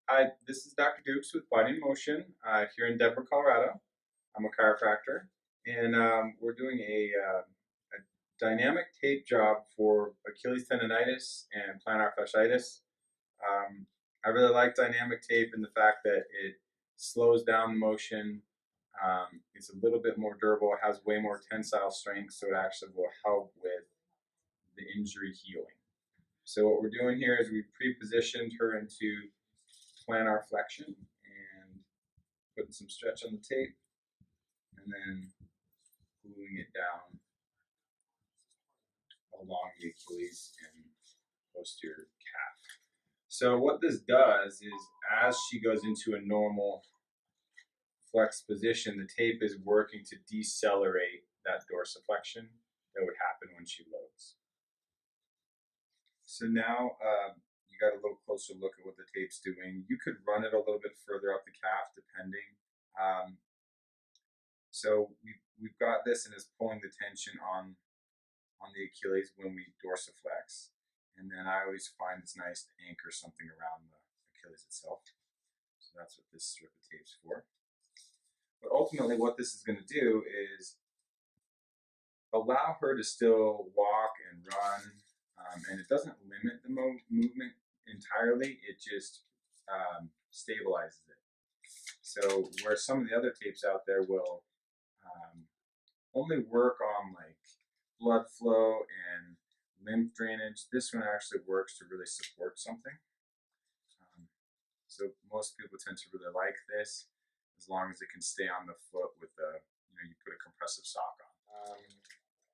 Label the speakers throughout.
Speaker 1: Hi, this is Dr. Dukes with Body in Motion here in Denver, Colorado. I'm a chiropractor, and we're doing a dynamic tape job for Achilles tendinitis and plantar fasciitis. Um, I really like dynamic tape in the fact that it slows down the motion. It's a little bit more durable. It has way more tensile strength, so it actually will help with the injury healing. So what we're doing here is we pre-positioned her into plantar flexion and putting some stretch on the tape and then gluing it down along the Achilles and posterior calf. So what this does is as she goes into a normal flex position, the tape is working to decelerate that dorsiflexion that would happen when she loads. So now you got a little closer look at what the tape's doing. You could run it a little bit further up the calf depending. So we've got this and it's pulling the tension on the Achilles when we dorsiflex. And then I always find it's nice to anchor something around the Achilles itself. So that's what this strip of tape's for. But ultimately what this is going to do is allow her to still walk and run. And it doesn't limit the movement entirely. It just stabilizes it. So where some of the other tapes out there will only work on like blood flow and lymph drainage, this one actually works to really support something. So most people tend to really like this as long as it can stay on the foot with you put a compressive sock on.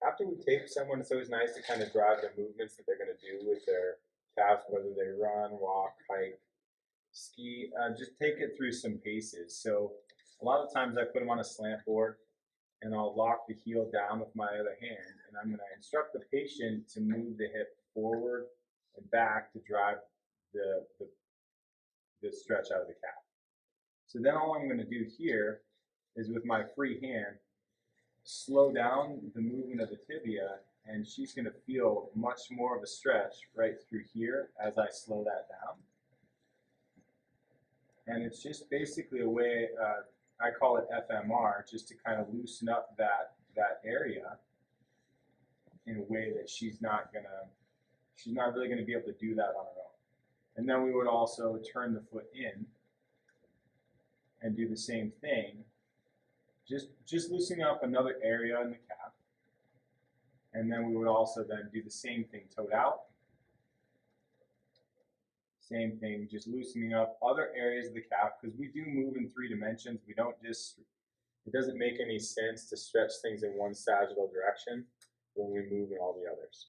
Speaker 1: After we tape someone, it's always nice to kind of drive the movements that they're going to do with their calves, whether they run, walk, hike, ski. Just take it through some paces. So a lot of times I put them on a slant board and I'll lock the heel down with my other hand, and I'm going to instruct the patient to move the hip forward and back to drive the, the, the stretch out of the calf. So then all I'm going to do here is with my free hand, slow down the movement of the tibia, and she's going to feel much more of a stretch right through here as I slow that down. And it's just basically a way, I call it FMR, just to kind of loosen up that area in a way that she's not really gonna be able to do that on her own. And then we would also turn the foot in and do the same thing, just loosening up another area in the calf. And then we would also then do the same thing, toed out. Same thing, just loosening up other areas of the calf, because we do move in 3 dimensions. We don't just, it doesn't make any sense to stretch things in one sagittal direction when we move in all the others.